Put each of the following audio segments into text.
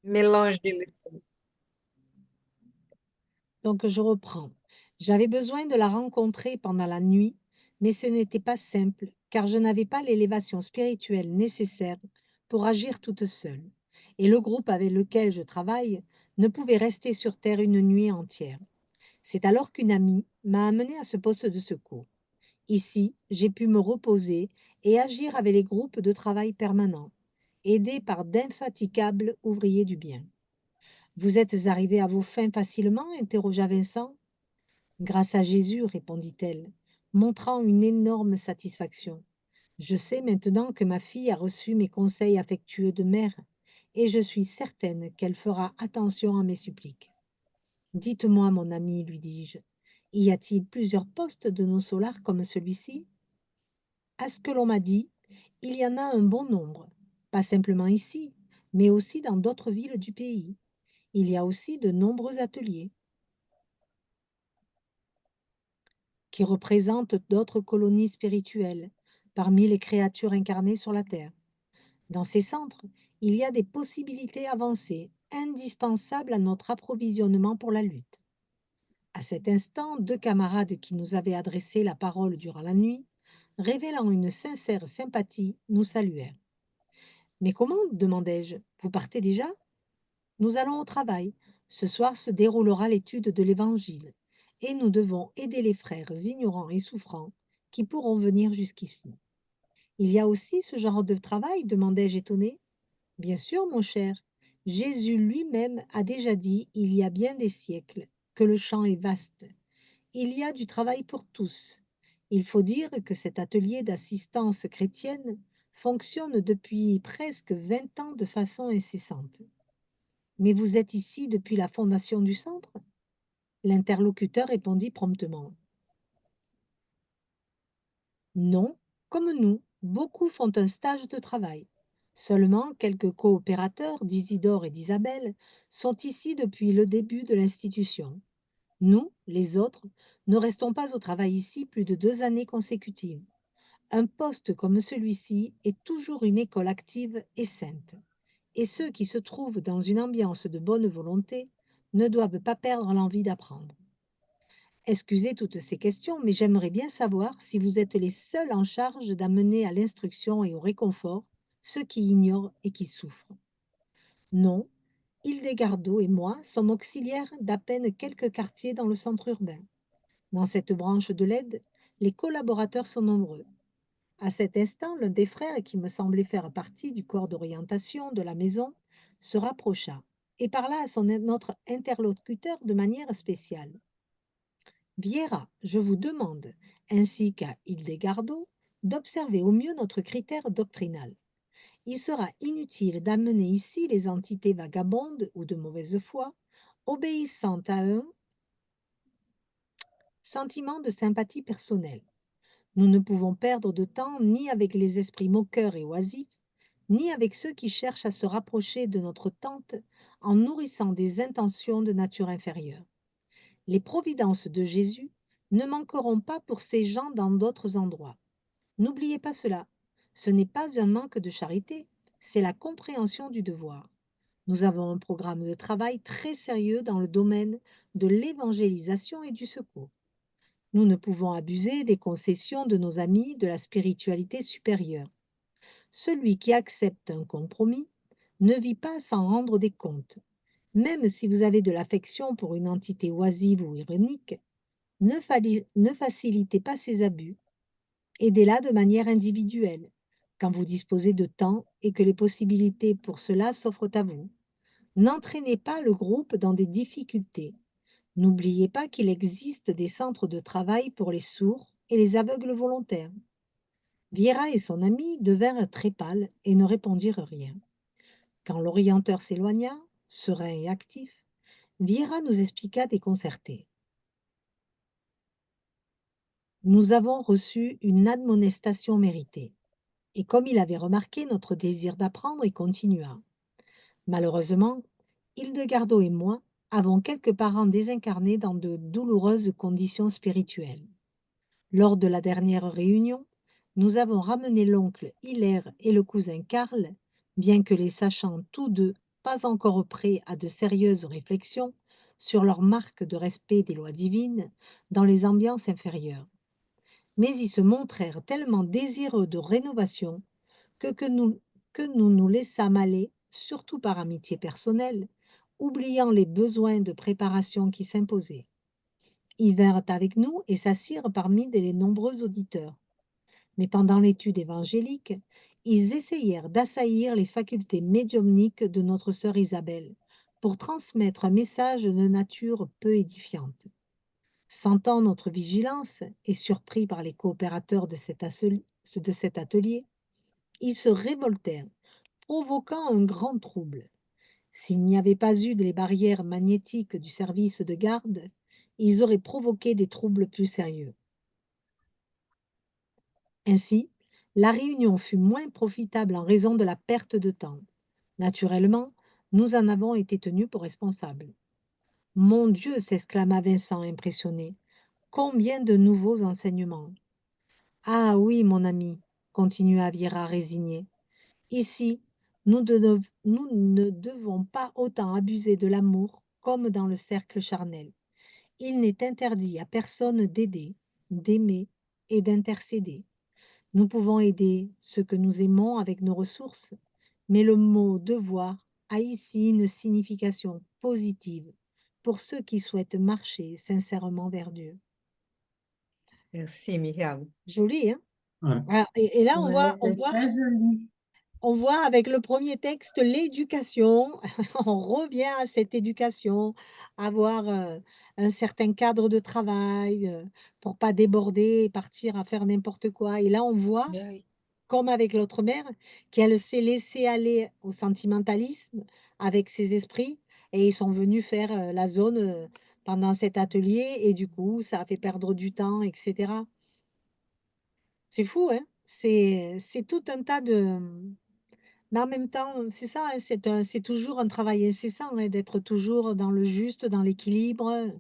Mélange d'émotions. Donc je reprends. J'avais besoin de la rencontrer pendant la nuit, mais ce n'était pas simple, car je n'avais pas l'élévation spirituelle nécessaire pour agir toute seule. Et le groupe avec lequel je travaille ne pouvait rester sur Terre une nuit entière. C'est alors qu'une amie m'a amené à ce poste de secours. Ici, j'ai pu me reposer et agir avec les groupes de travail permanents, aidés par d'infatigables ouvriers du bien. Vous êtes arrivé à vos fins facilement? Interrogea Vincent. Grâce à Jésus, répondit-elle, montrant une énorme satisfaction. Je sais maintenant que ma fille a reçu mes conseils affectueux de mère, et je suis certaine qu'elle fera attention à mes suppliques. Dites-moi, mon ami, lui dis-je, y a-t-il plusieurs postes de nos solars comme celui-ci? À ce que l'on m'a dit, il y en a un bon nombre, pas simplement ici, mais aussi dans d'autres villes du pays. Il y a aussi de nombreux ateliers qui représentent d'autres colonies spirituelles parmi les créatures incarnées sur la Terre. Dans ces centres, il y a des possibilités avancées, indispensables à notre approvisionnement pour la lutte. À cet instant, deux camarades qui nous avaient adressé la parole durant la nuit, révélant une sincère sympathie, nous saluèrent. Mais comment? Demandai-je. Vous partez déjà? Nous allons au travail. Ce soir se déroulera l'étude de l'Évangile, et nous devons aider les frères ignorants et souffrants qui pourront venir jusqu'ici. Il y a aussi ce genre de travail? Demandai-je étonné. Bien sûr, mon cher. Jésus lui-même a déjà dit, il y a bien des siècles, que le champ est vaste. Il y a du travail pour tous. Il faut dire que cet atelier d'assistance chrétienne fonctionne depuis presque 20 ans de façon incessante. Mais vous êtes ici depuis la fondation du centre? L'interlocuteur répondit promptement. Non, comme nous, beaucoup font un stage de travail. Seulement quelques coopérateurs d'Isidore et d'Isabelle sont ici depuis le début de l'institution. Nous, les autres, ne restons pas au travail ici plus de 2 années consécutives. Un poste comme celui-ci est toujours une école active et sainte, et ceux qui se trouvent dans une ambiance de bonne volonté ne doivent pas perdre l'envie d'apprendre. Excusez toutes ces questions, mais j'aimerais bien savoir si vous êtes les seuls en charge d'amener à l'instruction et au réconfort ceux qui ignorent et qui souffrent. Non, Hildegardo et moi sommes auxiliaires d'à peine quelques quartiers dans le centre urbain. Dans cette branche de l'aide, les collaborateurs sont nombreux. À cet instant, l'un des frères, qui me semblait faire partie du corps d'orientation de la maison, se rapprocha et parla à notre interlocuteur de manière spéciale. Viera, je vous demande, ainsi qu'à Hildegardo, d'observer au mieux notre critère doctrinal. Il sera inutile d'amener ici les entités vagabondes ou de mauvaise foi, obéissant à un sentiment de sympathie personnelle. Nous ne pouvons perdre de temps ni avec les esprits moqueurs et oisifs, ni avec ceux qui cherchent à se rapprocher de notre tente en nourrissant des intentions de nature inférieure. Les providences de Jésus ne manqueront pas pour ces gens dans d'autres endroits. N'oubliez pas cela. Ce n'est pas un manque de charité, c'est la compréhension du devoir. Nous avons un programme de travail très sérieux dans le domaine de l'évangélisation et du secours. Nous ne pouvons abuser des concessions de nos amis de la spiritualité supérieure. Celui qui accepte un compromis ne vit pas sans rendre des comptes. Même si vous avez de l'affection pour une entité oisive ou ironique, ne facilitez pas ses abus. Aidez-la de manière individuelle, quand vous disposez de temps et que les possibilités pour cela s'offrent à vous. N'entraînez pas le groupe dans des difficultés. N'oubliez pas qu'il existe des centres de travail pour les sourds et les aveugles volontaires. Viera et son ami devinrent très pâles et ne répondirent rien. Quand l'orienteur s'éloigna, serein et actif, Viera nous expliqua déconcerté. Nous avons reçu une admonestation méritée. Et comme il avait remarqué notre désir d'apprendre, il continua. Malheureusement, Hildegardo et moi avons quelques parents désincarnés dans de douloureuses conditions spirituelles. Lors de la dernière réunion, nous avons ramené l'oncle Hilaire et le cousin Karl, bien que les sachant tous deux pas encore prêts à de sérieuses réflexions sur leur marque de respect des lois divines dans les ambiances inférieures. Mais ils se montrèrent tellement désireux de rénovation que nous nous laissâmes aller, surtout par amitié personnelle, oubliant les besoins de préparation qui s'imposaient. Ils vinrent avec nous et s'assirent parmi les nombreux auditeurs. Mais pendant l'étude évangélique, ils essayèrent d'assaillir les facultés médiumniques de notre sœur Isabelle pour transmettre un message de nature peu édifiante. Sentant notre vigilance et surpris par les coopérateurs de cet atelier, ils se révoltèrent, provoquant un grand trouble. S'il n'y avait pas eu les barrières magnétiques du service de garde, ils auraient provoqué des troubles plus sérieux. Ainsi, la réunion fut moins profitable en raison de la perte de temps. Naturellement, nous en avons été tenus pour responsables. Mon Dieu, s'exclama Vincent impressionné, combien de nouveaux enseignements. Ah oui, mon ami, continua Viera résigné. Ici, nous ne devons pas autant abuser de l'amour comme dans le cercle charnel. Il n'est interdit à personne d'aider, d'aimer et d'intercéder. Nous pouvons aider ceux que nous aimons avec nos ressources, mais le mot devoir a ici une signification positive pour ceux qui souhaitent marcher sincèrement vers Dieu. Merci, Myriam. Joli, hein? Ouais. Voilà. Et là, on voit, Ouais, c'est très joli. on voit avec le premier texte l'éducation. On revient à cette éducation, avoir un certain cadre de travail pour pas déborder et partir à faire n'importe quoi. Et là, on voit Ah oui. comme avec l'autre mère, qu'elle s'est laissée aller au sentimentalisme avec ses esprits et ils sont venus faire, la zone, pendant cet atelier et du coup, ça a fait perdre du temps et cetera. C'est fou, hein? C'est tout un tas de, mais en même temps, c'est ça, hein, c'est toujours un travail incessant, hein, d'être toujours dans le juste, dans l'équilibre,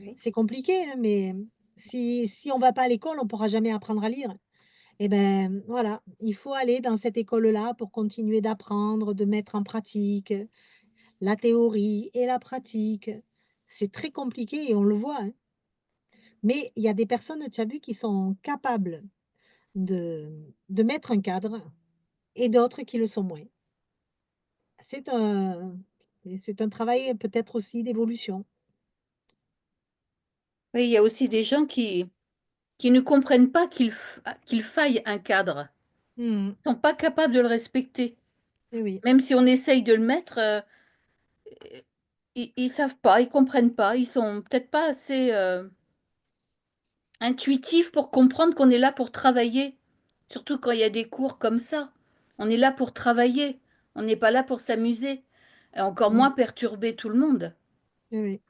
Oui. c'est compliqué, hein, mais si on va pas à l'école, on pourra jamais apprendre à lire. Et ben, voilà, il faut aller dans cette école-là pour continuer d'apprendre, de mettre en pratique la théorie et la pratique. C'est très compliqué et on le voit, hein. Mais il y a des personnes, tu as vu, qui sont capables de, de mettre un cadre et d'autres qui le sont moins. C'est un, c'est un travail peut-être aussi d'évolution. Oui, il y a aussi des gens qui ne comprennent pas qu'il faille un cadre. Mhm. Ils sont pas capables de le respecter. Eh oui, Même si on essaye de le mettre, ils savent pas, ils comprennent pas. Ils sont peut-être pas assez intuitifs pour comprendre qu'on est là pour travailler. Surtout quand il y a des cours comme ça. On est là pour travailler. On n'est pas là pour s'amuser. Et encore mhm, moins perturber tout le monde. eh oui.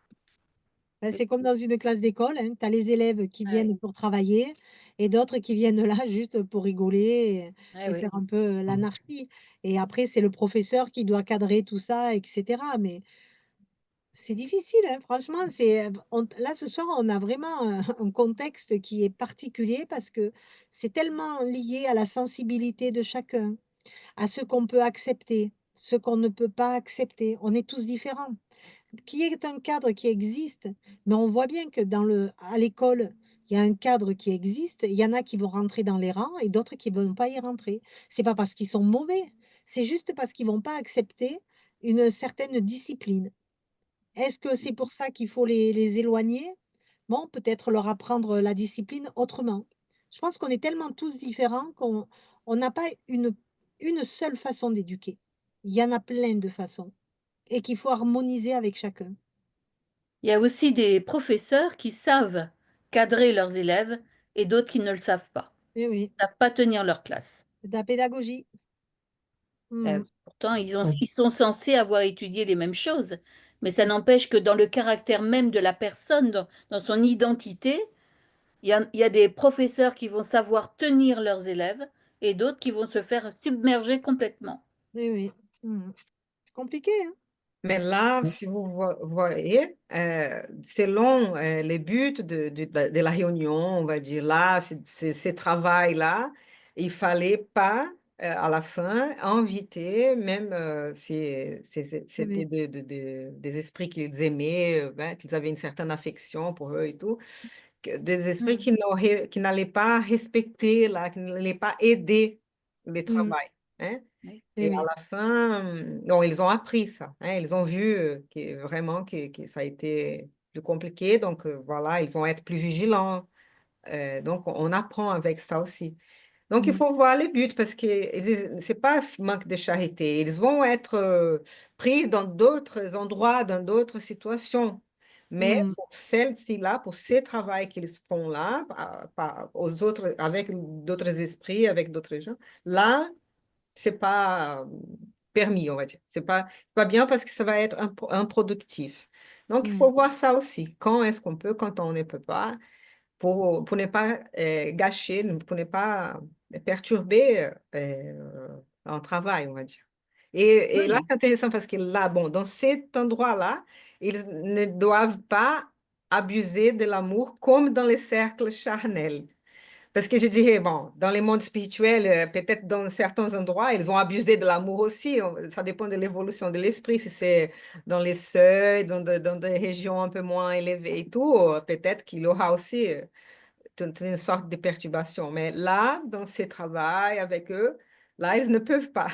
Ben, c'est comme dans une classe d'école, hein, tu as les élèves qui Ouais, viennent pour travailler et d'autres qui viennent là juste pour rigoler ouais, et ouais. faire un peu l'anarchie. Et après, c'est le professeur qui doit cadrer tout ça, et cetera. Mais c'est difficile, hein, franchement. Là, ce soir, on a vraiment un contexte qui est particulier parce que c'est tellement lié à la sensibilité de chacun, à ce qu'on peut accepter, ce qu'on ne peut pas accepter. On est tous différents qui est un cadre qui existe, mais on voit bien que à l'école, il y a un cadre qui existe. Il y en a qui vont rentrer dans les rangs et d'autres qui ne vont pas y rentrer. C'est pas parce qu'ils sont mauvais, c'est juste parce qu'ils vont pas accepter une certaine discipline. Est-ce que c'est pour ça qu'il faut les éloigner? Bon, peut-être leur apprendre la discipline autrement. Je pense qu'on est tellement tous différents qu'on on n'a pas une seule façon d'éduquer. Il y en a plein de façons et qu'il faut harmoniser avec chacun. Il y a aussi des professeurs qui savent cadrer leurs élèves et d'autres qui ne le savent pas. Oui, oui. Savent pas tenir leur classe. De la pédagogie. Mmh. Pourtant, ils sont censés avoir étudié les mêmes choses, mais ça n'empêche que dans le caractère même de la personne, dans son identité, il y a des professeurs qui vont savoir tenir leurs élèves et d'autres qui vont se faire submerger complètement. Oui, oui. Mmh. C'est compliqué, hein? Mais là, si vous voyez, selon les buts de la réunion, on va dire là, ce travail-là, il fallait pas à la fin, inviter, même c'était Oui. des esprits qu'ils aimaient, ben, qu'ils avaient une certaine affection pour eux et tout, des esprits Mm. qui n'allaient pas respecter, là, qui n'allaient pas aider le Mm. travail. Hein. Oui. Eh Et à oui. la fin, non, ils ont appris ça. Hein, ils ont vu vraiment que ça a été plus compliqué. Donc, voilà, ils vont être plus vigilants. Donc, on apprend avec ça aussi. Donc, il Mm. faut voir les buts parce que c'est pas manque de charité. Ils vont être pris dans d'autres endroits, dans d'autres situations. Mais Mm. pour celle-ci-là, pour ces travaux qu'ils font là, aux autres, avec d'autres esprits, avec d'autres gens, là, c'est pas permis, on va dire. C'est pas bien parce que ça va être improductif. Donc, il Mm. faut voir ça aussi. Quand est-ce qu'on peut, quand on ne peut pas pour ne pas gâcher, pour ne pas perturber un travail, on va dire. Et là, Oui. c'est intéressant parce que là, bon, dans cet endroit-là, ils ne doivent pas abuser de l'amour comme dans les cercles charnels. Parce que je dirais, bon, dans les mondes spirituels, peut-être dans certains endroits, ils ont abusé de l'amour aussi. Ça dépend de l'évolution de l'esprit. Si c'est dans les seuils, dans des régions un peu moins élevées et tout, peut-être qu'il y aura aussi une sorte de perturbation. Mais là, dans ces travaux avec eux, là, ils ne peuvent pas.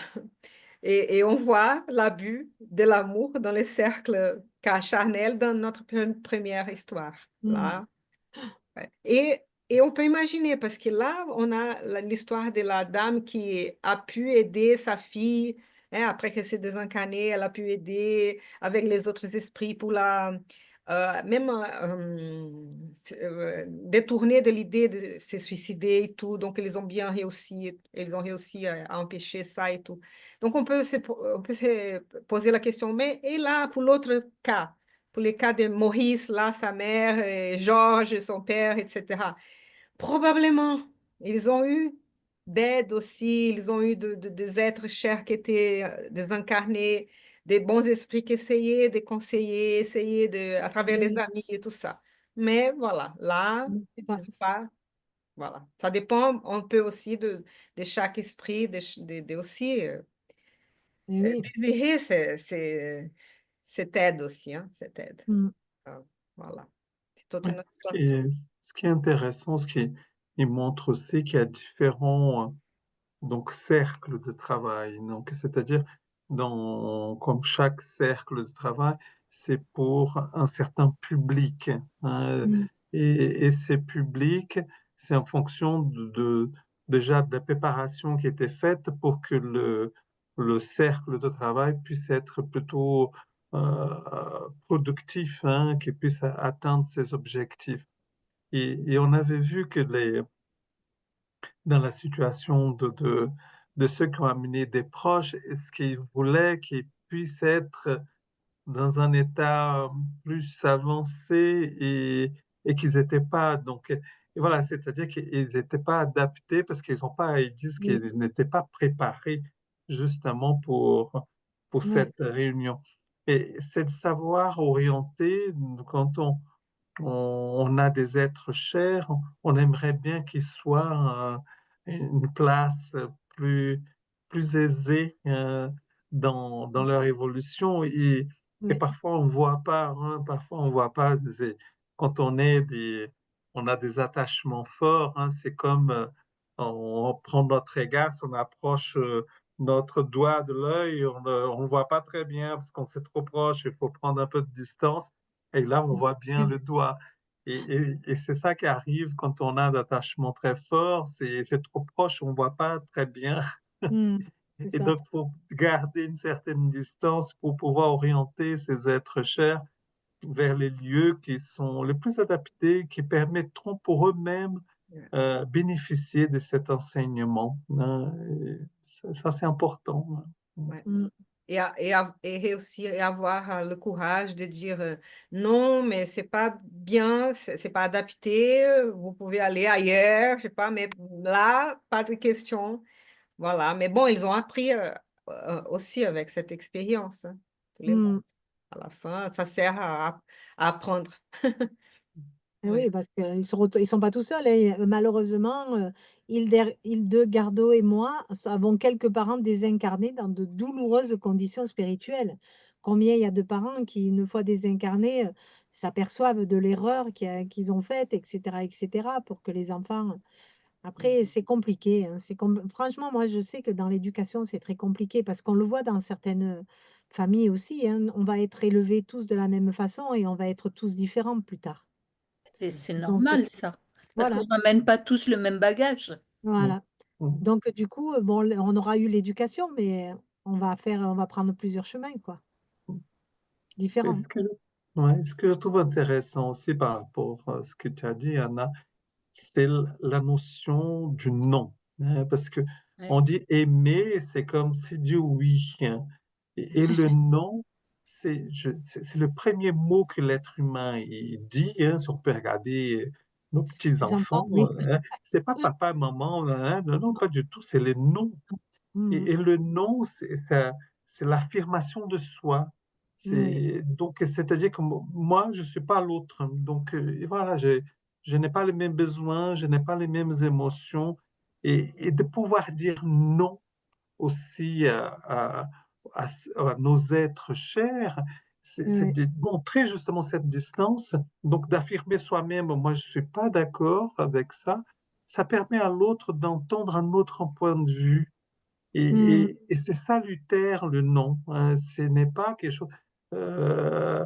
Et on voit l'abus de l'amour dans les cercles charnels dans notre première histoire. Mm. Là, ouais. Et on peut imaginer, parce que là, on a l'histoire de la dame qui a pu aider sa fille, hein, après qu'elle s'est désincarnée, elle a pu aider avec les autres esprits pour même détourner de l'idée de se suicider et tout. Donc, ils ont réussi à empêcher ça et tout. Donc, on peut se poser la question, mais et là, pour l'autre cas? Pour les cas de Maurice, là, sa mère, et Georges, son père, etc. Probablement, ils ont eu d'aide aussi, ils ont eu des êtres chers qui étaient désincarnés, des bons esprits qui essayaient de conseiller, à travers les Oui. amis et tout ça. Mais voilà, là, Mais c'est pas. ils ont pas, voilà. Ça dépend un peu aussi de chaque esprit, aussi Eh oui. désirer cette aide aussi, hein, cette aide. Mm. Ah, voilà. C'est toute Ouais. une autre situation. Ce qui est intéressant, il montre aussi qu'il y a différents donc cercles de travail. Donc, c'est-à-dire, comme chaque cercle de travail, c'est pour un certain public. Hein. Mm. Et ces publics, c'est en fonction déjà de la préparation qui était faite pour que le cercle de travail puisse être plutôt productif, hein, qu'il puisse atteindre ses objectifs. Et on avait vu que dans la situation de ceux qui ont amené des proches, ce qu'ils voulaient qu'ils puissent être dans un état plus avancé et qu'ils n'étaient pas, donc, et voilà, c'est-à-dire qu'ils n'étaient pas adaptés parce qu'ils n'ont pas, ils disent Oui. qu'ils n'étaient pas préparés justement pour Ouais. cette réunion. Et c'est de savoir orienter quand on a des êtres chers, on aimerait bien qu'ils soient une place plus aisée dans leur évolution et Ouais. parfois on voit pas, hein, parfois on voit pas, quand on a des attachements forts, hein, c'est comme on prend notre égard, si on approche notre doigt de l'œil, on ne voit pas très bien parce qu'on c'est trop proche, il faut prendre un peu de distance. Et là, on voit bien Mm. le doigt. Et c'est ça qui arrive quand on a un attachement très fort, c'est trop proche, on ne voit pas très bien. Mm. C'est Et ça. donc, il faut garder une certaine distance pour pouvoir orienter ces êtres chers vers les lieux qui sont les plus adaptés, qui permettront pour eux-mêmes Ouais. bénéficier de cet enseignement. Hein. Et ça, c'est important. Hein. Ouais. Mm. Et réussir et avoir le courage de dire non, mais c'est pas bien, c'est pas adapté, vous pouvez aller ailleurs, je sais pas, mais là, pas de question. Voilà. Mais bon, ils ont appris aussi avec cette expérience, hein, tous les mondes. Mm. À la fin, ça sert à apprendre. Eh Oui. oui, parce qu'ils sont pas tout seuls, hein. Malheureusement, Hildegardo et moi avons quelques parents désincarnés dans de douloureuses conditions spirituelles. Combien il y a de parents qui, une fois désincarnés, s'aperçoivent de l'erreur qu'ils ont faite, et cetera, pour que les enfants après, c'est compliqué, hein, franchement, moi, je sais que dans l'éducation, c'est très compliqué parce qu'on le voit dans certaines, familles aussi, hein. On va être élevés tous de la même façon et on va être tous différents plus tard. C'est Donc normal, ça. Parce qu'on voilà, ne ramène pas tous le même bagage. Mm. voilà. Mm. Donc du coup, bon, on aura eu l'éducation, mais on va prendre plusieurs chemins, quoi, Et différents. ce que je trouve intéressant aussi par rapport à ce que tu as dit, Anna, c'est la notion du non, hein, parce que Ouais. on dit aimer, c'est comme si dit oui, hein. Et le non, c'est le premier mot que l'être humain il dit, hein, si on peut regarder nos Les petits-enfants, enfants, oui. hein. C'est pas papa, maman, hein, non, non, pas du tout, c'est le non. Mmh. Et le non, c'est l'affirmation de soi. Oui, C'est-à-dire que moi, je suis pas l'autre. Donc, et voilà, je n'ai pas les mêmes besoins, je n'ai pas les mêmes émotions. Et de pouvoir dire non aussi à nos êtres chers, c'est oui, de montrer justement cette distance, donc d'affirmer soi-même, moi je suis pas d'accord avec ça, ça permet à l'autre d'entendre un autre point de vue. mmh, Et c'est salutaire le non, hein. Ce n'est pas quelque chose. euh,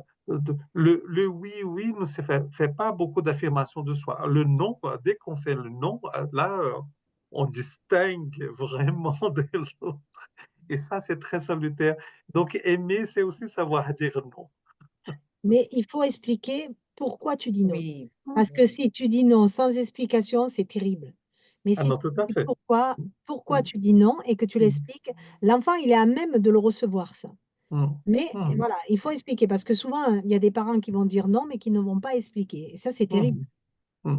le oui, oui ne fait pas beaucoup d'affirmations de soi. Le non, dès qu'on fait le non, là, on distingue vraiment de l'autre. Et ça, c'est très salutaire. Donc, aimer, c'est aussi savoir dire non. mais il faut expliquer pourquoi tu dis non. Oui. Parce que si tu dis non sans explication, c'est terrible. Mais Ah si non, tu tout à dis fait. pourquoi tu dis non et que tu Mm, l'expliques, l'enfant, il est à même de le recevoir ça. mm, Mais mm, voilà, il faut expliquer parce que souvent, il y a des parents qui vont dire non, mais qui ne vont pas expliquer et ça, c'est terrible. mm,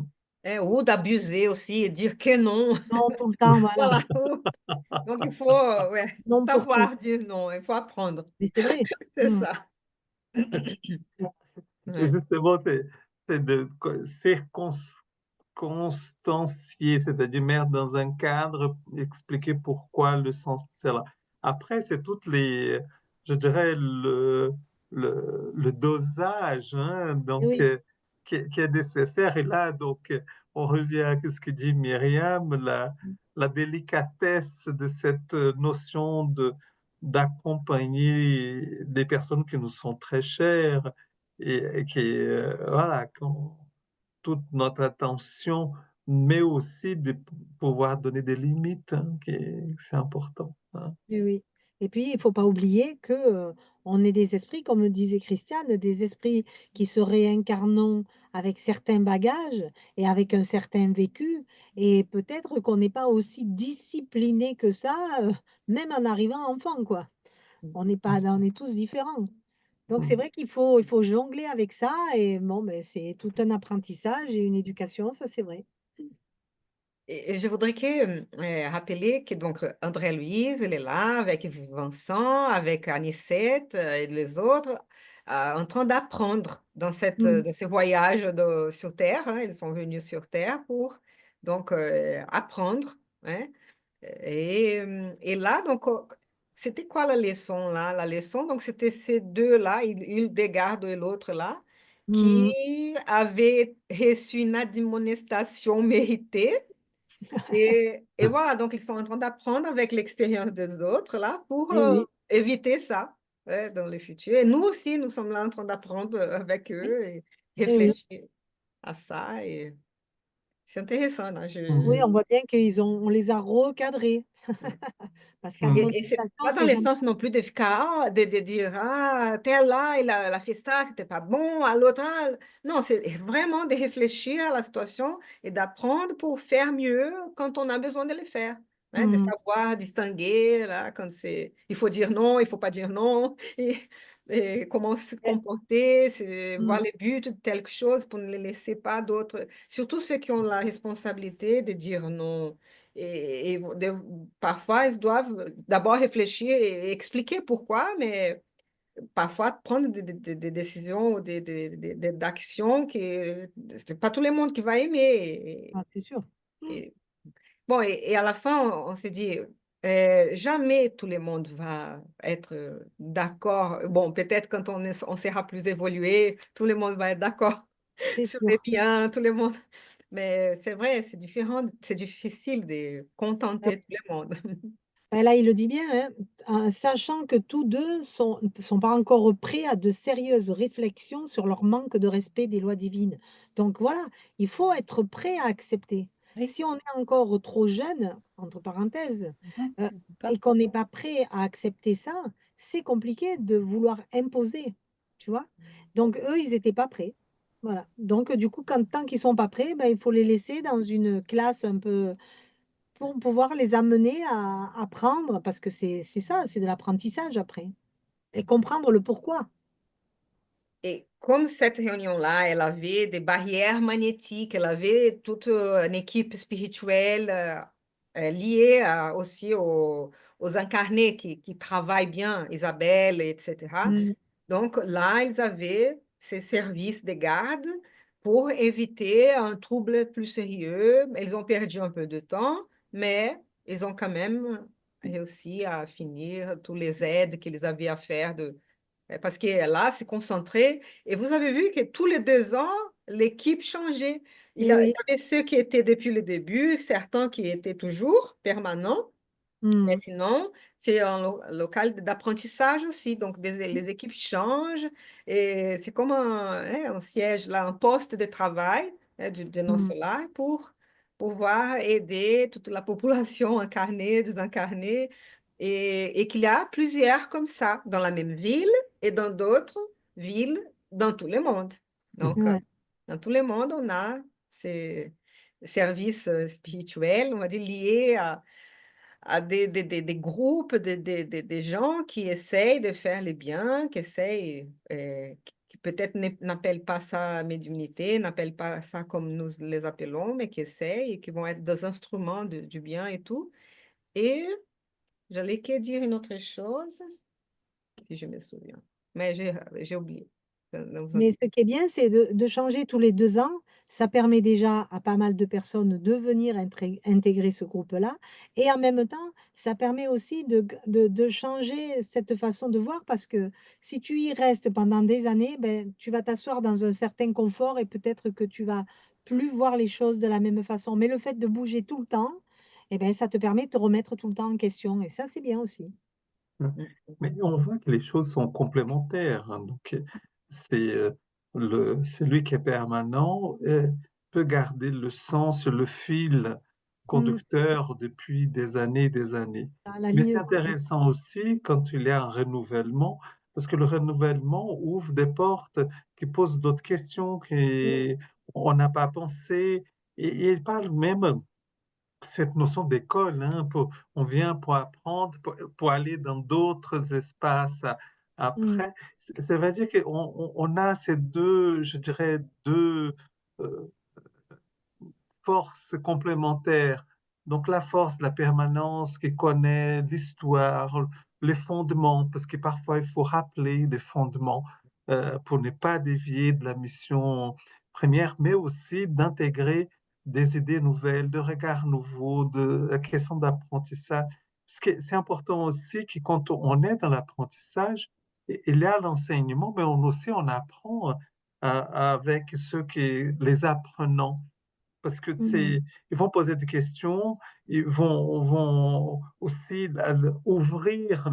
mm, Ou d'abuser aussi et dire que non. Non tout le temps, voilà, Voilà. Donc, il faut ouais, non pour tout. savoir dire non. Il faut apprendre. Mais c'est vrai. C'est Mmh. ça. Et Ouais. justement, c'est de circonstancier, c'est-à-dire mettre dans un cadre, expliquer pourquoi le sens de cela. Après, c'est toutes je dirais, le dosage, hein, Et donc, oui, qui est nécessaire. Et là, donc, on revient à ce que dit Myriam, la délicatesse de cette notion d'accompagner des personnes qui nous sont très chères et qui, voilà, toute notre attention, mais aussi de pouvoir donner des limites, hein, c'est important, hein. oui, oui. Et puis, il faut pas oublier que, on est des esprits, comme disait Christiane, des esprits qui se réincarnons avec certains bagages et avec un certain vécu et peut-être qu'on n'est pas aussi disciplinés que ça, même en arrivant enfant, quoi. On est tous différents. Donc c'est Mm. vrai il faut jongler avec ça et bon, beh, c'est tout un apprentissage et une éducation, ça c'est vrai. Et je voudrais rappeler que donc André-Louise, elle est là avec Vincent, avec Anicette et les autres, en train d'apprendre Mmh. dans ces voyages sur Terre, hein. Ils sont venus sur Terre pour donc apprendre, hein. Et là, donc, c'était quoi la leçon là? La leçon, donc, c'était ces deux-là, Hildegarde et l'autre là, Mmh. qui avaient reçu une admonestation méritée et voilà, donc ils sont en train d'apprendre avec l'expérience des autres là pour Eh oui, éviter ça, ouais, dans le futur. Et nous aussi, nous sommes là en train d'apprendre avec oui, eux et eh oui. réfléchir à ça. Et c'est intéressant, là. Oui, Mm. on voit bien on les a recadrés Ouais. parce Mm. qu'admonistation, Et c'est pas dans c'est le jamais sens non plus de dire, ah, tel là, il a fait ça, c'était pas bon, à l'autre, ah. Non, c'est vraiment de réfléchir à la situation et d'apprendre pour faire mieux quand on a besoin de le faire, hein, de mmh, savoir distinguer, là, quand il faut dire non, il faut pas dire non, et comment se eh, comporter, c'est voir mmh, les buts de quelque chose pour ne les laisser pas d'autres, surtout ceux qui ont la responsabilité de dire non. Parfois, ils doivent d'abord réfléchir et expliquer pourquoi, mais parfois prendre des décisions, d'actions que c'est pas tout le monde qui va aimer. Ah, c'est sûr. Et- bon, et à la fin, on s'est dit, jamais tout le monde va être d'accord. Bon, peut-être quand on sera plus évolué, tout le monde va être d'accord C'est sur les sûr. biens, tout le monde. Mais c'est vrai, c'est différent, c'est difficile de contenter tout le monde. Ben là, il le dit bien, hein, sachant que tous 2 sont pas encore prêts à de sérieuses réflexions sur leur manque de respect des lois divines. Donc voilà, il faut être prêt à accepter. Oui. Si on est encore trop jeune, entre parenthèses, Mhm. et qu'on n'est pas prêt à accepter ça, c'est compliqué de vouloir imposer, tu vois? Donc eux, ils étaient pas prêts. Voilà. Donc du coup, tant qu'ils sont pas prêts, ben, il faut les laisser dans une classe un peu pour pouvoir les amener à apprendre, parce que c'est ça, c'est de l'apprentissage après et comprendre le pourquoi. Et comme cette réunion-là, elle avait des barrières magnétiques, elle avait toute une équipe spirituelle liée aussi aux incarnés qui travaillent bien, Isabelle, etc. Mmh. Donc là, ils avaient ces services de garde pour éviter un trouble plus sérieux. Ils ont perdu un peu de temps, mais ils ont quand même réussi à finir tous les aides qu'ils avaient à faire parce que là, c'est concentré. Et vous avez vu que tous les 2 ans, l'équipe changeait. Et Il oui. y avait ceux qui étaient depuis le début, certains qui étaient toujours permanents. Mais Mmh. sinon, c'est un local d'apprentissage aussi. Donc, les équipes changent et c'est comme un siège, là, un poste de travail de Mmh. notre là pour pouvoir aider toute la population incarnée, désincarnée. Et qu'il y a plusieurs comme ça dans la même ville et dans d'autres villes dans tout le monde. Donc, Ouais. dans tout le monde, on a ces services spirituels, on va dire, liés à des groupes, des gens qui essayent de faire le bien, qui essayent, qui peut-être n'appellent pas ça médiumnité, n'appellent pas ça comme nous les appelons, mais qui essayent et qui vont être des instruments du bien et tout. Et j'allais que dire une autre chose, si je me souviens, mais j'ai oublié. Ne vous Mais inquiétez ce qui est bien, c'est de changer tous les 2 ans. Ça permet déjà à pas mal de personnes de venir intégrer ce groupe-là et en même temps, ça permet aussi de changer cette façon de voir parce que si tu y restes pendant des années, ben, tu vas t'asseoir dans un certain confort et peut-être que tu vas plus voir les choses de la même façon. Mais le fait de bouger tout le temps, eh ben, ça te permet de te remettre tout le temps en question et ça, c'est bien aussi. Mais on voit que les choses sont complémentaires, hein. Donc, c'est celui qui est permanent peut garder le sens, le fil Mmh. conducteur depuis des années et des années. Dans la Mais ligne c'est de conduite. intéressant aussi quand il y a un renouvellement, parce que le renouvellement ouvre des portes qui posent d'autres questions qu'on n'a pas pensé. Et il parle même cette notion d'école, hein, on vient pour apprendre, pour aller dans d'autres espaces Mmh. après. Ça veut dire qu'on on a ces deux, je dirais, deux euh, forces complémentaires. Donc la force de la permanence qui connaît l'histoire, les fondements, parce que parfois il faut rappeler les fondements pour ne pas dévier de la mission première, mais aussi d'intégrer des idées nouvelles, de regards nouveaux, de la question d'apprentissage. Parce que c'est important aussi que quand on est dans l'apprentissage, il y a l'enseignement, mais aussi on apprend avec ceux qui les apprenants parce que Mmh. ils vont poser des questions, ils vont aussi ouvrir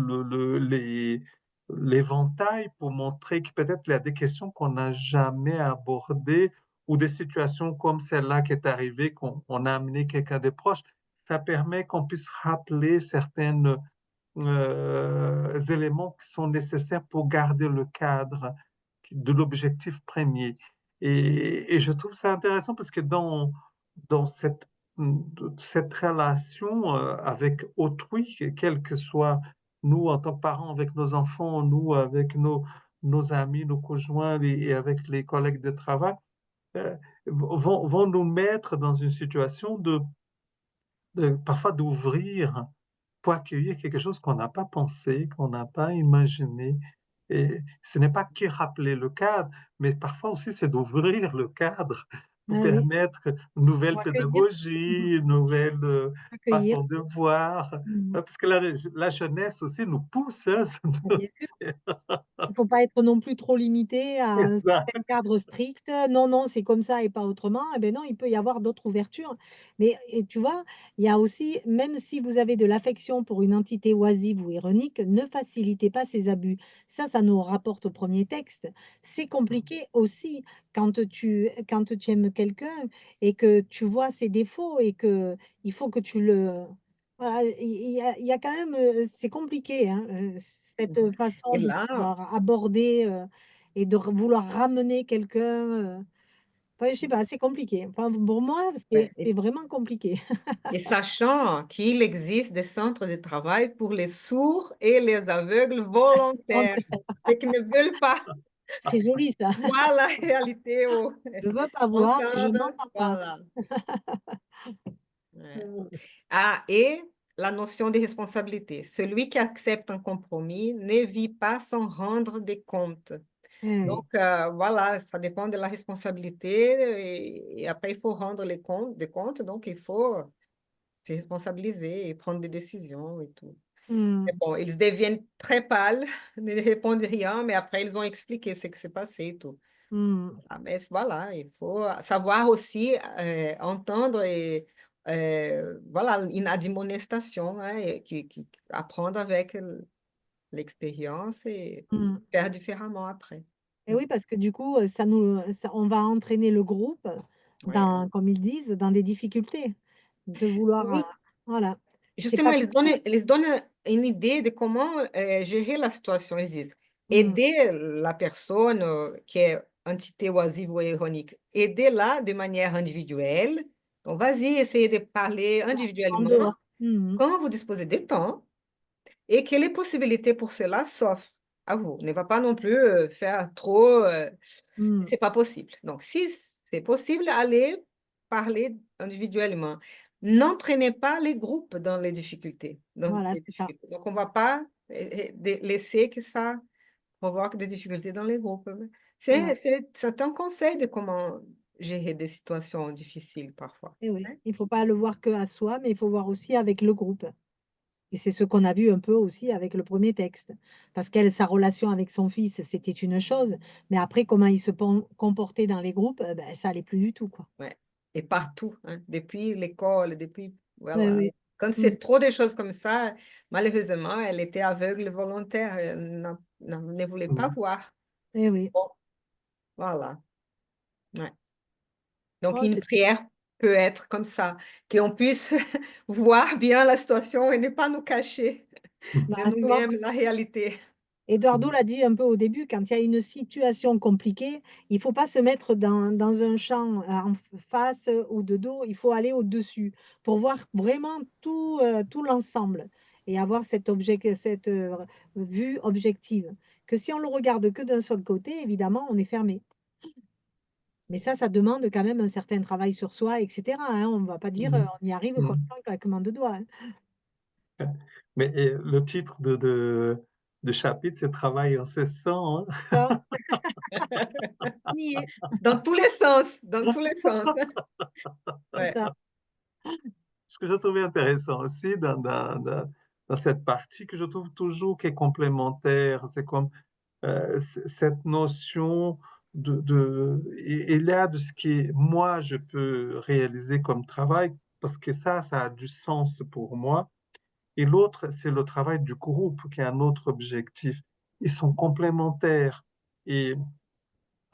l'éventail pour montrer que peut-être il y a des questions qu'on n'a jamais abordées ou des situations comme celle-là qui est arrivée, qu'on a amené quelqu'un de proche. Ça permet qu'on puisse rappeler certains éléments qui sont nécessaires pour garder le cadre de l'objectif premier. Et je trouve ça intéressant parce que dans cette relation avec autrui, quel que soit nous en tant que parents avec nos enfants, nous avec nos amis, nos conjoints et avec les collègues de travail, euh, vont nous mettre dans une situation parfois d'ouvrir pour accueillir quelque chose qu'on n'a pas pensé, qu'on n'a pas imaginé. Et ce n'est pas que rappeler le cadre, mais parfois aussi c'est d'ouvrir le cadre pour Ah oui, permettre une nouvelle pour accueillir. Mhm. pédagogie, une nouvelle Accueillir. façon de voir. Mhm. Parce que la jeunesse aussi nous pousse, hein, Ah, bien sûr. Il faut pas être non plus trop limité à c'est un ça. certain cadre strict. Non, non, c'est comme ça et pas autrement. Eh beh, non, il peut y avoir d'autres ouvertures. Mais et tu vois, il y a aussi même si vous avez de l'affection pour une entité oisive ou ironique, ne facilitez pas ses abus. Ça nous rapporte au premier texte. C'est compliqué aussi quand tu aimes quelqu'un et que tu vois ses défauts et que il faut que tu le voilà, il y a quand même, c'est compliqué, hein, cette Et façon de là, pouvoir aborder, et de vouloir ramener quelqu'un, enfin, je sais pas, c'est compliqué. Enfin, pour moi, ouais, c'est vraiment compliqué. et sachant qu'il existe des centres de travail pour les sourds et les aveugles volontaires, ceux qui ne veulent pas C'est joli ça. voir la réalité ou Je veux pas voir et je entendre, n'entends pas. voilà. Ouais. Mmh. Ah, et la notion de responsabilité. Celui qui accepte un compromis ne vit pas sans rendre des comptes. Oui. Donc, voilà, ça dépend de la responsabilité et après, il faut rendre les comptes, des comptes, donc il faut se responsabiliser et prendre des décisions et tout. Mmh. Mais bon, ils deviennent très pâles, ne répondent rien, mais après, ils ont expliqué ce qui s'est passé et tout. Mmh. Ah, mais voilà, il faut savoir aussi entendre et voilà, une admonestation, hein, et apprendre avec l'expérience et Mmh. faire différemment après. Et oui, parce que du coup, ça on va entraîner le groupe Ouais. dans comme ils disent, dans des difficultés. De vouloir, Oui, voilà. C'est justement, pas ils donnent une idée de comment gérer la situation. Ils disent, mmh. aider la personne qui est entité oisive ou ironique, aider-la de manière individuelle. Donc, vas-y, essayez de parler En individuellement dehors. Mmh mh. quand vous disposez de temps et que les possibilités pour cela s'offrent à vous. Ne va pas non plus faire trop, Mmh. c'est pas possible. Donc, si c'est possible, allez parler individuellement. N'entraînez pas les groupes dans les difficultés, Voilà, c'est ça. Donc, on va pas laisser que ça provoque des difficultés dans les groupes. Ouais. C'est un conseil de comment gérer des situations difficiles parfois. Et oui, Ouais. il faut pas le voir que à soi, mais il faut voir aussi avec le groupe et c'est ce qu'on a vu un peu aussi avec le premier texte. Parce qu'elle, sa relation avec son fils, c'était une chose, mais après comment il se comportait dans les groupes, bah, ça allait plus du tout, quoi. Ouais, et partout, hein, depuis l'école, depuis Oui, voilà. oui. Quand Mmh. c'est trop de choses comme ça, malheureusement, elle était aveugle volontaire, elle ne voulait pas Mm. voir. Et oui. Bon, voilà, ouais. Donc Oh, une c'est prière peut être comme ça, qu'on puisse voir bien la situation et ne pas nous cacher de bah, souvent nous-mêmes la réalité. Eduardo l'a dit un peu au début, quand il y a une situation compliquée, il faut pas se mettre dans un champ, en face ou de dos, il faut aller au-dessus pour voir vraiment tout l'ensemble et avoir cette vue objective. Que si on le regarde que d'un seul côté, évidemment, on est fermé. Mais ça demande quand même un certain travail sur soi et cetera, hein. On va pas dire, Mm. on y arrive comme Mm. ça en claquement de doigts, hein. Mais le titre de chapitre, c'est Travail incessant, hein. Ça, on y est, Dans tous les sens, dans tous les sens. c'est Ouais. ça. Ce que je trouvais intéressant aussi dans cette partie, que je trouve toujours qui est complémentaire, c'est comme cette notion il y a de ce qui est, moi, je peux réaliser comme travail, parce que ça a du sens pour moi. Et l'autre, c'est le travail du groupe, qui est un autre objectif. Ils sont complémentaires. Et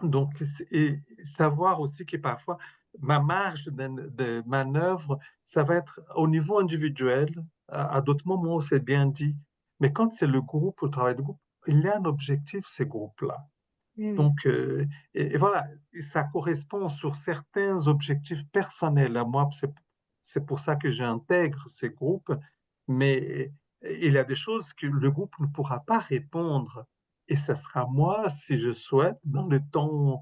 donc, et savoir aussi que parfois, ma marge de manœuvre, ça va être au niveau individuel. À d'autres moments, c'est bien dit. Mais quand c'est le groupe, le travail de groupe, il y a un objectif, ces groupes-là. Oui, oui. Donc, et voilà, et ça correspond sur certains objectifs personnels à moi. C'est pour ça que j'intègre ces groupes. Mais il y a des choses que le groupe ne pourra pas répondre. Et ça sera moi, si je souhaite, dans le temps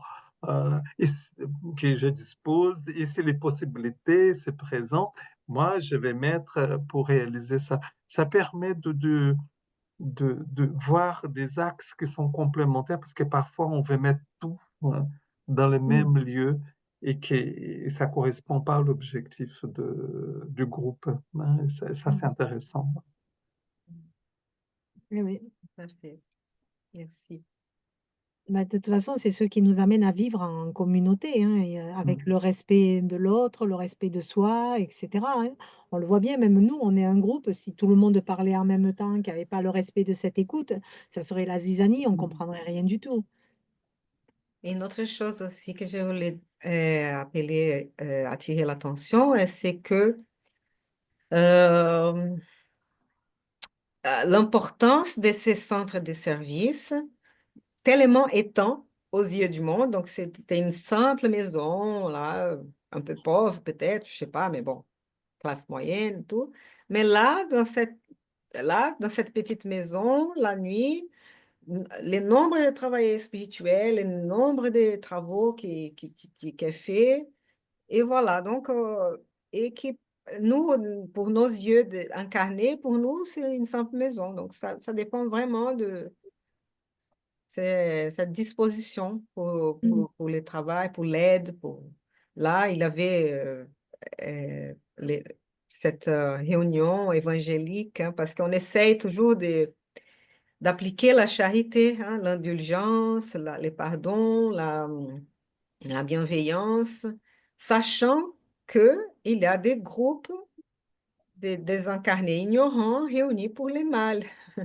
que je dispose, et si les possibilités se présentent, moi, je vais mettre pour réaliser ça. Ça permet de voir des axes qui sont complémentaires, parce que parfois on veut mettre tout dans le Mm. même lieu et ça correspond pas à l'objectif du groupe, hein. Et ça, c'est Mm. intéressant. Oui, oui. Tout à fait. Merci. Bah, de toute façon, c'est ce qui nous amène à vivre en communauté, hein, et, avec Mm. le respect de l'autre, le respect de soi, etc., hein. On le voit bien, même nous, on est un groupe. Si tout le monde parlait en même temps, qu'il n'y avait pas le respect de cette écoute, ça serait la zizanie, on ne comprendrait rien du tout. Et une autre chose aussi que je voulais attirer l'attention, c'est que euh, l'importance de ces centres de services, tellement étant aux yeux du monde, donc c'était une simple maison, là, un peu pauvre peut-être, je sais pas, mais bon, classe moyenne, tout. Mais là, dans cette petite maison, la nuit, le nombre de travailleurs spirituels, le nombre de travaux qui est fait, et voilà, donc, et qui, nous, pour nos yeux incarnés, pour nous, c'est une simple maison. Donc, ça dépend vraiment de cette disposition Mm. pour le travail, pour l'aide. Là, il avait les- cette réunion évangélique, hein, parce qu'on essaye toujours d'appliquer la charité, hein, l'indulgence, les pardons, la bienveillance, sachant qu'il y a des groupes de désincarnés ignorants réunis pour le mal. Eh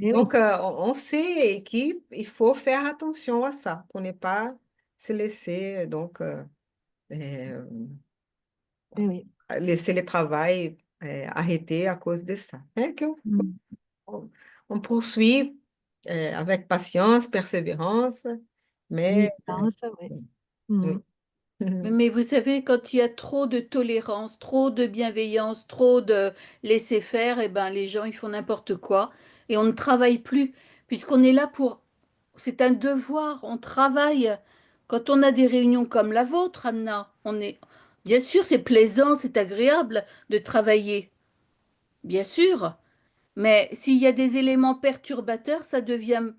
oui, Donc, on sait qu'il faut faire attention à ça, pour ne pas se laisser, donc, euh, eh oui. laisser le travail arrêter à cause de ça. Mm. On, on poursuit avec patience, persévérance, mais Vigilance, oui. Mm. oui. Mais vous savez, quand il y a trop de tolérance, trop de bienveillance, trop de laisser-faire, eh ben, les gens, ils font n'importe quoi et on ne travaille plus, puisqu'on est là pour... C'est un devoir, on travaille. Quand on a des réunions comme la vôtre, Anna, on est... Bien sûr, c'est plaisant, c'est agréable de travailler, bien sûr, mais s'il y a des éléments perturbateurs, ça devient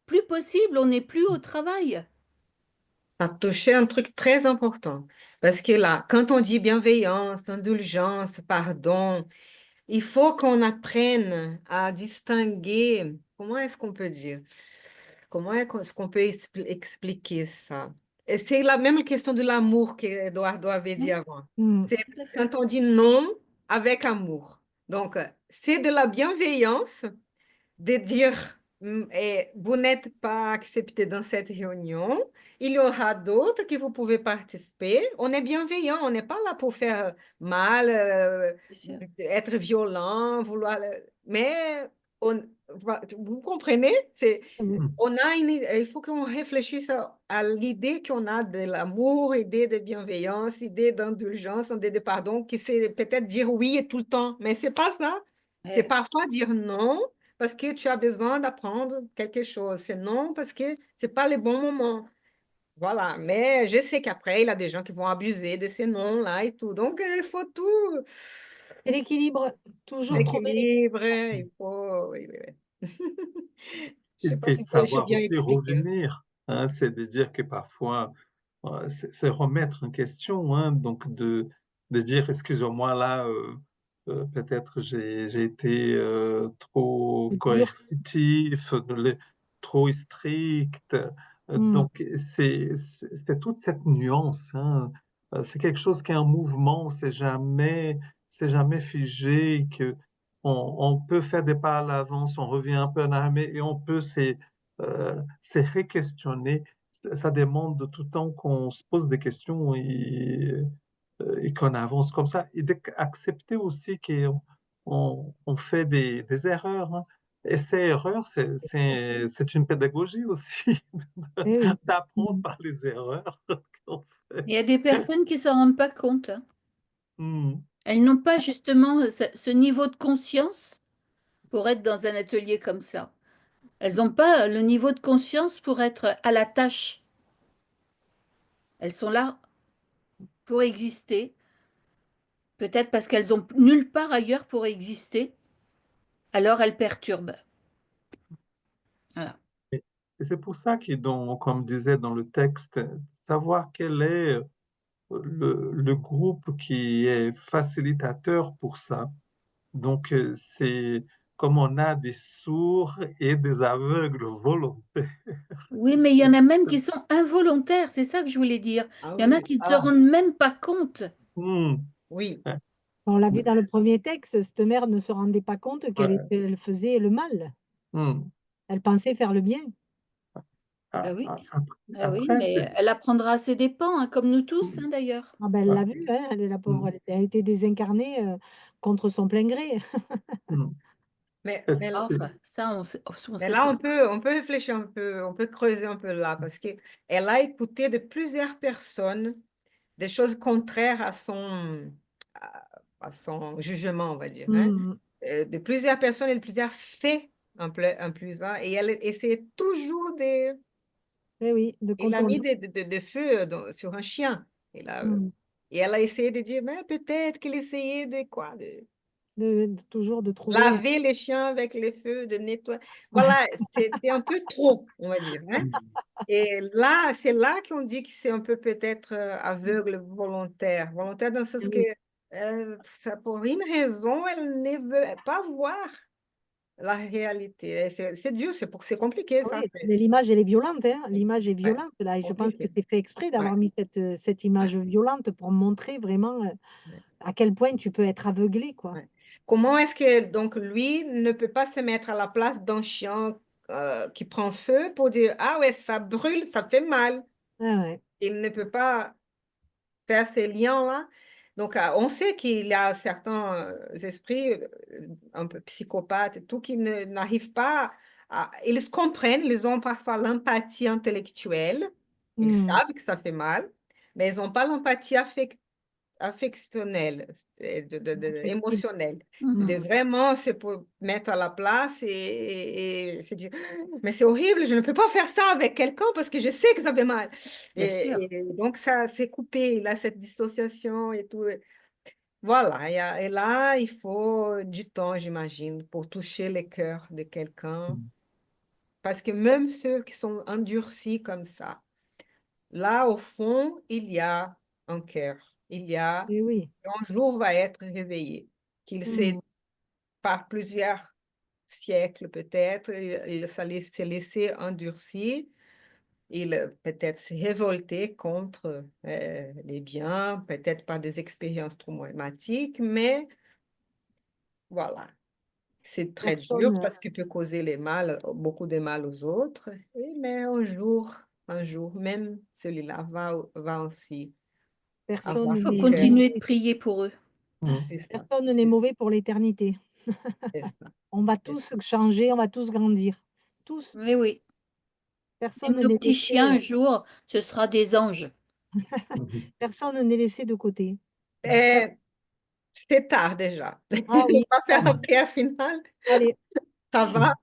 plus possible, on n'est plus au travail. Tu as touché un truc très important. Parce que là, quand on dit bienveillance, indulgence, pardon, il faut qu'on apprenne à distinguer, comment est-ce qu'on peut dire? Est-ce qu'on peut expliquer ça? Et c'est la même question de l'amour que Eduardo avait dit avant. Mm. C'est Tout à fait. quand on dit non avec amour. Donc, c'est de la bienveillance de dire, vous n'êtes pas accepté dans cette réunion, il y aura d'autres qui vous pouvez participer. On est bienveillant, on n'est pas là pour faire mal, Bien sûr. être violent, vouloir... Mais vous comprenez? Mm. Il faut qu'on réfléchisse à l'idée qu'on a de l'amour, idée de bienveillance, idée d'indulgence, idée de pardon, qui c'est peut-être dire oui tout le temps, mais c'est pas ça. C'est Ouais. parfois dire non parce que tu as besoin d'apprendre quelque chose. C'est non parce que c'est pas le bon moment. Voilà. Mais je sais qu'après, il y a des gens qui vont abuser de ces noms-là et tout. Donc, il faut tout Et l'équilibre, toujours trouver équilibre. Mm. Il faut. Oui, oui, oui. Je sais pas Et si de j'ai savoir bien aussi expliqué. revenir, hein, c'est de dire que parfois, c'est remettre en question, hein, donc de dire, excusez-moi là, peut-être j'ai été trop le dur. coercitif, trop strict. Mm. Donc c'est toute cette nuance, hein. C'est quelque chose qui est en mouvement, c'est jamais figé, que on peut faire des pas à l'avance, on revient un peu en arrière et on peut c'est re-questionner. Ça demande de tout temps qu'on se pose des questions et qu'on avance comme ça. Et d'accepter aussi qu'on fait des erreurs, hein. Et ces erreurs, c'est une pédagogie aussi, Eh oui. d'apprendre Mm. par les erreurs qu'on fait. Il y a des personnes qui s'en rendent pas compte, hein. Hmm. Elles n'ont pas justement ce niveau de conscience pour être dans un atelier comme ça. Elles n'ont pas le niveau de conscience pour être à la tâche. Elles sont là pour exister, peut-être parce qu'elles ont nulle part ailleurs pour exister, alors elles perturbent. Et c'est pour ça qu'il, comme disait dans le texte, savoir quel est le groupe qui est facilitateur pour ça. Donc, c'est comme on a des sourds et des aveugles volontaires. Oui, mais il y en a même qui sont involontaires, c'est ça que je voulais dire. Ah Il y en a oui, qui ne se ah rendent même pas compte. Hmm. oui, Ouais. On l'a vu dans le premier texte, cette mère ne se rendait pas compte Ouais. qu'elle faisait le mal. Hmm. Elle pensait faire le bien. Ah oui, ah oui, Après, mais c'est... elle apprendra à ses dépens, hein, comme nous tous, hein, d'ailleurs. Ah ben, elle Ouais. l'a vu, hein, elle est la pauvre, Hmm. elle a été désincarnée contre son plein gré. Hmm. mais, Et mais Ah, c'est- enfin, ça, on Mais sait là, pas. on peut réfléchir un peu, on peut creuser un peu là, parce qu'elle a écouté de plusieurs personnes des choses contraires à, à son jugement, on va dire, hein. Hmm. De plusieurs personnes et de plusieurs faits en plus, hein, et elle essayait toujours de... Eh oui, de Il a mis contourner. des feux sur un chien. Hmm. Et elle a essayé de dire, mais peut-être qu'il essayait de quoi? De Toujours de trouver. laver les chiens avec les feux, de nettoyer. Voilà, c'était un peu trop, on va dire, hein. Hmm. Et là, c'est là qu'on dit que c'est un peu peut-être aveugle volontaire. Volontaire dans le Eh sens que, oui, pour une raison, elle ne veut pas voir la réalité. Et c'est dur, c'est compliqué, ça. oui, mais l'image, elle est violente, hein. L'image est Ouais, violente, là, et je pense que compliqué. c'est fait exprès Ouais, d'avoir mis cette ouais, image violente pour montrer vraiment ouais, à quel point tu peux être aveuglé, quoi. ouais. Comment est-ce que, donc, lui ne peut pas se mettre à la place d'un chien qui prend feu pour dire, ah ouais, ça brûle, ça fait mal. Ah ouais. Il ne peut pas faire ces liens-là. Donc, on sait qu'il y a certains esprits un peu psychopathes et tout qui n'arrivent pas à... Ils comprennent, ils ont parfois l'empathie intellectuelle, ils Hmm. savent que ça fait mal, mais ils n'ont pas l'empathie affectionnelle, Affective. émotionnelle, de Hmm. vraiment se mettre à la place et se dire, mais c'est horrible, je ne peux pas faire ça avec quelqu'un parce que je sais que ça fait mal. Bien sûr. Et donc, ça s'est coupé, il a cette dissociation et tout. Voilà, et là, il faut du temps, j'imagine, pour toucher le cœur de quelqu'un. Parce que même ceux qui sont endurcis comme ça, là, au fond, il y a un cœur. Il y a Eh oui. un jour va être réveillé, qu'il Hmm. s'est, par plusieurs siècles peut-être, il s'est laissé endurcir, il peut-être s'est révolté contre les biens, peut-être par des expériences traumatiques, mais voilà, c'est très dur Personne, parce qu'il peut causer beaucoup de mal aux autres, mais un jour, même celui-là va aussi personne avoir Il faut son n'est cœur. continuer de mauvais. prier pour eux. Hmm. C'est ça, Personne n'est c'est mauvais pour l'éternité. c'est ça. On va c'est tous changer, on va tous grandir. Tous. Oui, oui. Personne Même nos n'est petits chiens, laissé, un jour, ce sera des anges. Hmm. personne n'est laissé de côté. ça. C'est tard déjà. Ah On oui, va faire la allez, prière finale. allez, Ça va?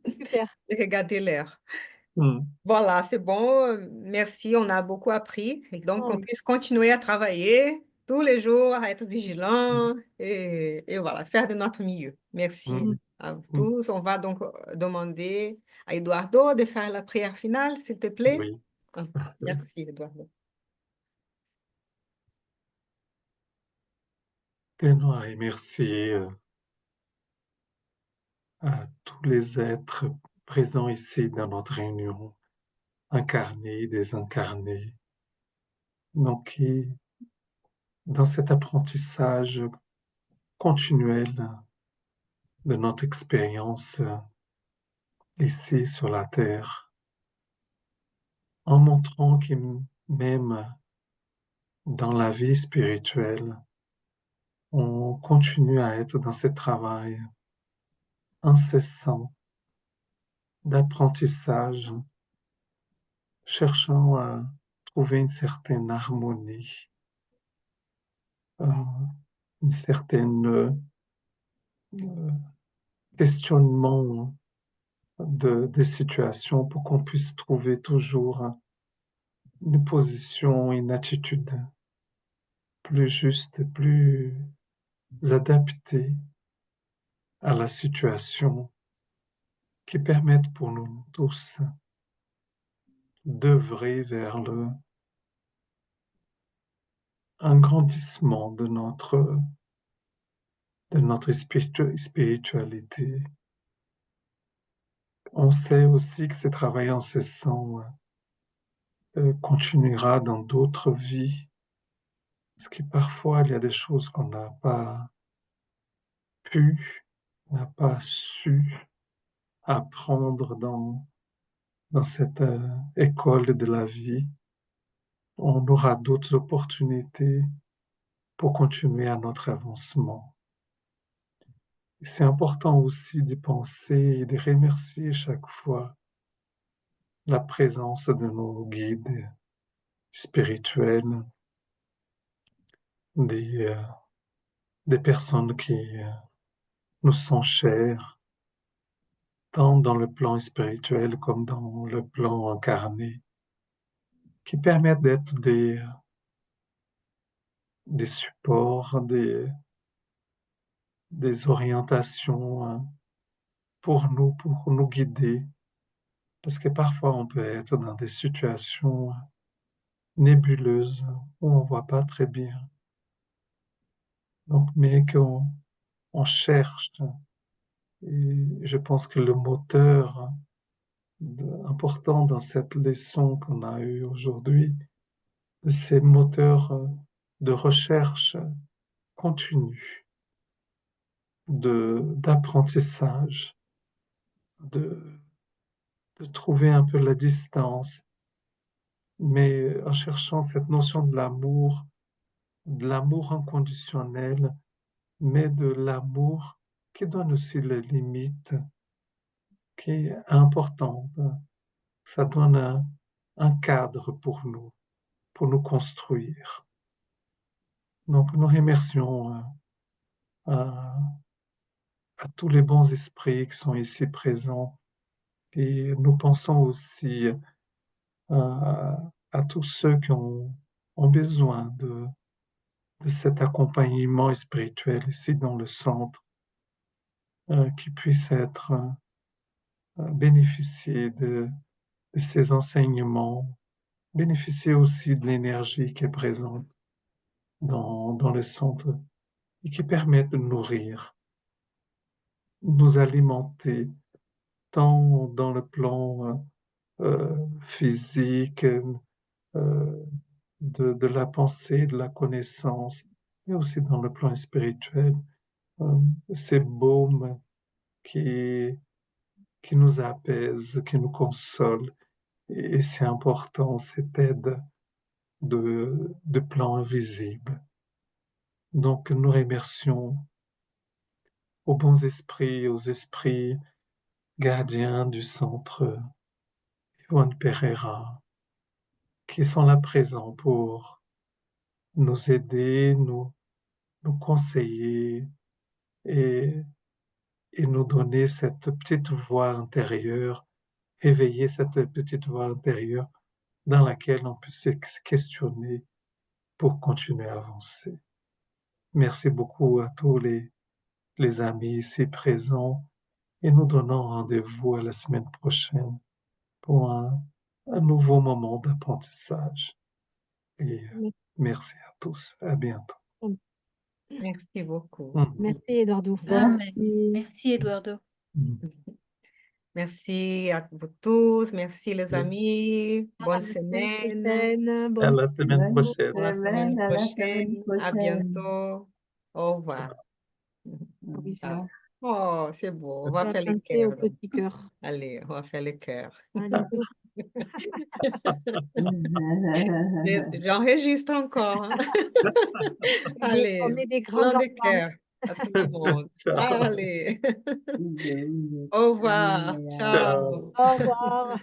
super. Regardez l'heure. Hmm. Voilà, c'est bon. Merci, on a beaucoup appris. Et donc, Ah on oui. puisse continuer à travailler tous les jours, à être vigilant et voilà, faire de notre mieux. Merci Hmm. Mm. à vous Hmm. tous. On va donc demander à Eduardo de faire la prière finale, s'il te plaît. Oui. Ah, merci, Eduardo. Ténor et merci à tous les êtres présents ici dans notre réunion, incarnés, désincarnés, donc qui, dans cet apprentissage continuel de notre expérience ici sur la Terre, en montrant que même dans la vie spirituelle, on continue à être dans ce travail incessant d'apprentissage, cherchant à trouver une certaine harmonie, euh, une certaine questionnement des situations pour qu'on puisse trouver toujours une position, une attitude plus juste, plus adaptée à la situation qui permettent pour nous tous d'œuvrer vers un grandissement de notre spiritualité. On sait aussi que ce travail incessant continuera dans d'autres vies, parce que parfois il y a des choses qu'on n'a pas pu, n'a pas su apprendre dans cette école de la vie. On aura d'autres opportunités pour continuer à notre avancement. C'est important aussi d'y penser et de remercier chaque fois la présence de nos guides spirituels, des, des personnes qui nous sont chères, tant dans le plan spirituel comme dans le plan incarné, qui permettent d'être des supports, des orientations pour nous guider, parce que parfois on peut être dans des situations nébuleuses où on ne voit pas très bien. Donc, mais on cherche. Et je pense que le moteur important dans cette leçon qu'on a eue aujourd'hui, c'est moteur de recherche continue, d'apprentissage, de, de trouver un peu la distance, mais en cherchant cette notion de l'amour inconditionnel, mais de l'amour qui donne aussi les limites, qui est important. Ça donne un cadre pour nous construire. Donc, nous remercions à, à tous les bons esprits qui sont ici présents et nous pensons aussi à tous ceux qui ont besoin de cet accompagnement spirituel ici dans le centre, qui puissent être bénéficier de ces enseignements, bénéficier aussi de l'énergie qui est présente dans le centre et qui permet de nous alimenter, tant dans le plan physique, de la pensée, de la connaissance, et aussi dans le plan spirituel. Ces baumes qui, qui nous apaisent, qui nous consolent. Et c'est important, cette aide de plan invisible. Donc, nous remercions aux bons esprits, aux esprits gardiens du centre Juan Pereira, qui sont là présents pour nous aider, nous conseiller et, et nous donner cette petite voix intérieure, éveiller cette petite voix intérieure dans laquelle on peut se questionner pour continuer à avancer. Merci beaucoup à tous les amis ici présents et nous donnons rendez-vous à la semaine prochaine pour un nouveau moment d'apprentissage. Et merci à tous. À bientôt. Merci beaucoup. Merci, Eduardo. Amen. Merci, Eduardo. Merci à vous tous. Merci les amis. Bonne semaine. À la semaine prochaine. À la semaine À la semaine prochaine. À prochaine. bientôt. Au revoir. Ah. Oh, c'est beau. On va faire les Pensez au cœurs. donc. petit cœur. Allez, on va faire les cœurs. Allez, go. J'enregistre encore. hein. Allez, On est des grands plein de enfants. cœurs à tout le monde. Ciao. Allez. Au revoir. Ciao. Ciao. Au revoir.